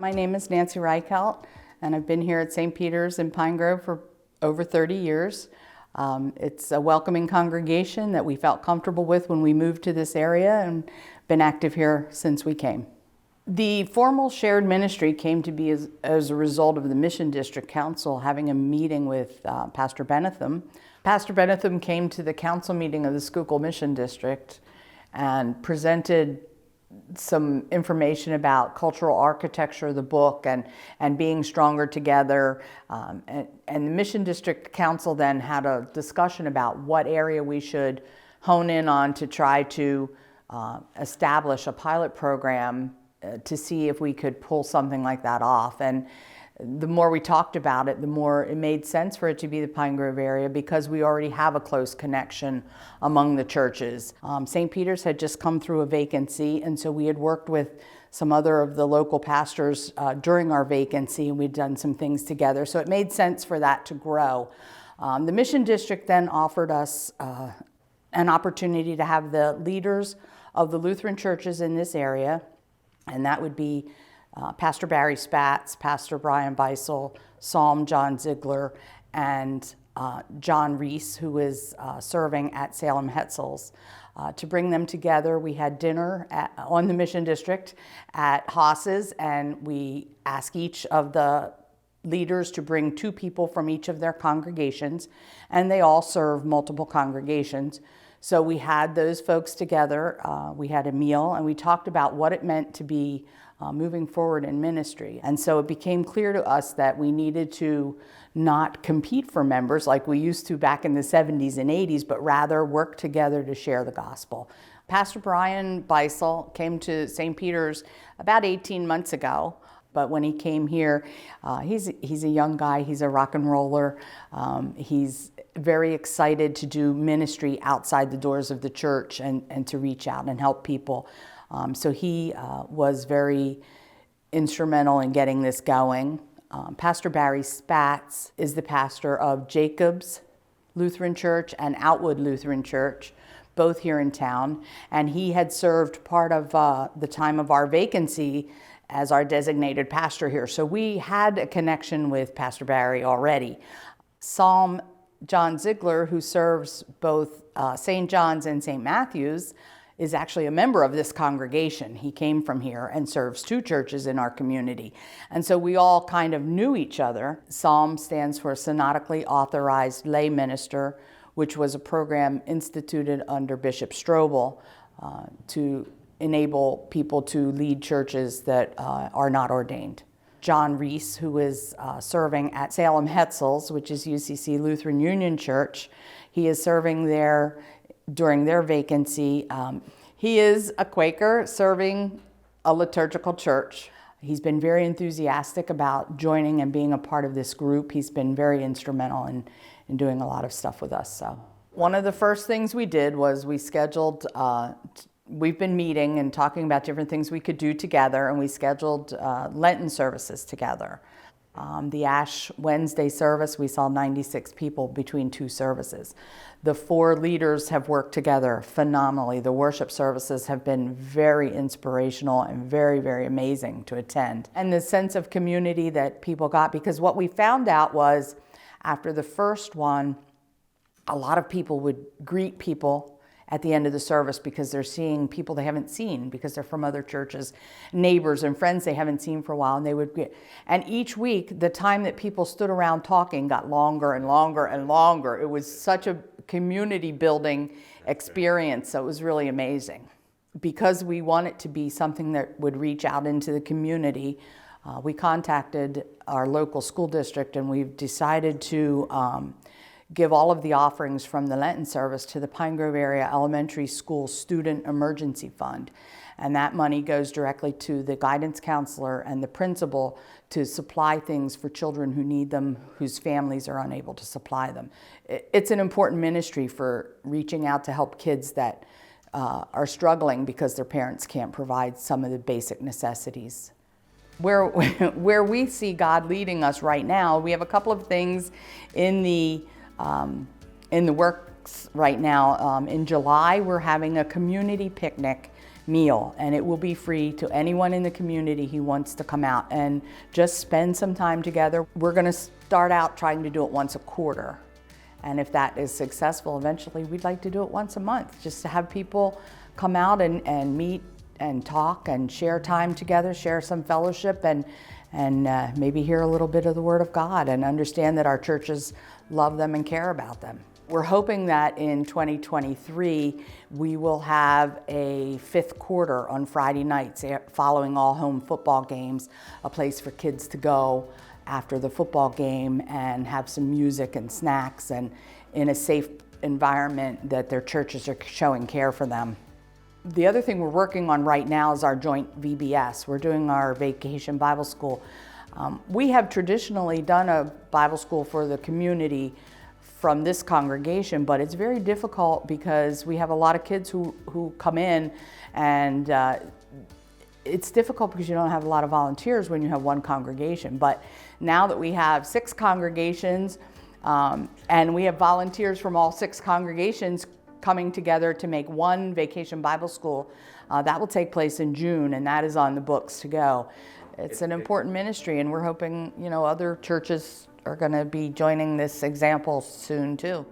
My name is Nancy Reichelt, and I've been here at St. Peter's in Pine Grove for over 30 years. It's a welcoming congregation that we felt comfortable with when we moved to this area and been active here since we came. The formal shared ministry came to be as a result of the Mission District Council having a meeting with Pastor Benetham. Pastor Benetham came to the council meeting of the Schuylkill Mission District and presented some information about cultural architecture of the book and being stronger together. And the Mission District Council then had a discussion about what area we should hone in on to try to establish a pilot program to see if we could pull something like that off. And the more we talked about it, the more it made sense for it to be the Pine Grove area because we already have a close connection among the churches. St. Peter's had just come through a vacancy, and so we had worked with some other of the local pastors during our vacancy, and we'd done some things together. So it made sense for that to grow. The Mission District then offered us an opportunity to have the leaders of the Lutheran churches in this area, and that would be Pastor Barry Spatz, Pastor Brian Beisel, Psalm John Ziegler, and John Reese, who is serving at Salem Hetzel's. To bring them together, we had dinner on the Mission District at Haas's, and we asked each of the leaders to bring 2 people from each of their congregations, and they all serve multiple congregations. So we had those folks together, we had a meal, and we talked about what it meant to be moving forward in ministry. And so it became clear to us that we needed to not compete for members like we used to back in the 70s and 80s, but rather work together to share the gospel. Pastor Brian Beisel came to St. Peter's about 18 months ago. But when he came here, he's a young guy, he's a rock and roller. He's very excited to do ministry outside the doors of the church and to reach out and help people. So he was very instrumental in getting this going. Pastor Barry Spatz is the pastor of Jacob's Lutheran Church and Outwood Lutheran Church, both here in town. And he had served part of the time of our vacancy as our designated pastor here. So we had a connection with Pastor Barry already. Psalm John Ziegler, who serves both St. John's and St. Matthew's, is actually a member of this congregation. He came from here and serves 2 churches in our community. And so we all kind of knew each other. Psalm stands for Synodically Authorized Lay Minister, which was a program instituted under Bishop Strobel to enable people to lead churches that are not ordained. John Reese, who is serving at Salem Hetzel's, which is UCC Lutheran Union Church, he is serving there during their vacancy. He is a Quaker serving a liturgical church. He's been very enthusiastic about joining and being a part of this group. He's been very instrumental in doing a lot of stuff with us. So one of the first things we did was we scheduled we've been meeting and talking about different things we could do together, and we scheduled Lenten services together. The Ash Wednesday service, we saw 96 people between 2 services. The 4 leaders have worked together phenomenally. The worship services have been very inspirational and very, very amazing to attend. And the sense of community that people got, because what we found out was after the first one, a lot of people would greet people at the end of the service because they're seeing people they haven't seen because they're from other churches, neighbors and friends they haven't seen for a while, and they would get. And each week, the time that people stood around talking got longer and longer and longer. It was such a community building experience, so it was really amazing. Because we want it to be something that would reach out into the community, we contacted our local school district, and we've decided to give all of the offerings from the Lenten service to the Pine Grove Area Elementary School Student Emergency Fund. And that money goes directly to the guidance counselor and the principal to supply things for children who need them, whose families are unable to supply them. It's an important ministry for reaching out to help kids that are struggling because their parents can't provide some of the basic necessities. Where we see God leading us right now, we have a couple of things in the works right now. In July, we're having a community picnic meal, and it will be free to anyone in the community who wants to come out and just spend some time together. We're going to start out trying to do it once a quarter, and if that is successful, eventually we'd like to do it once a month, just to have people come out and meet and talk and share time together, share some fellowship, and maybe hear a little bit of the Word of God and understand that our churches love them and care about them. We're hoping that in 2023 we will have a fifth quarter on Friday nights following all home football games, a place for kids to go after the football game and have some music and snacks and in a safe environment that their churches are showing care for them. The other thing we're working on right now is our joint VBS. We're doing our Vacation Bible School. We have traditionally done a Bible school for the community from this congregation, but it's very difficult because we have a lot of kids who come in, and it's difficult because you don't have a lot of volunteers when you have one congregation. But now that we have 6 congregations and we have volunteers from all 6 congregations coming together to make one Vacation Bible School, that will take place in June, and that is on the books to go. It's an important ministry, and we're hoping, other churches are going to be joining this example soon too.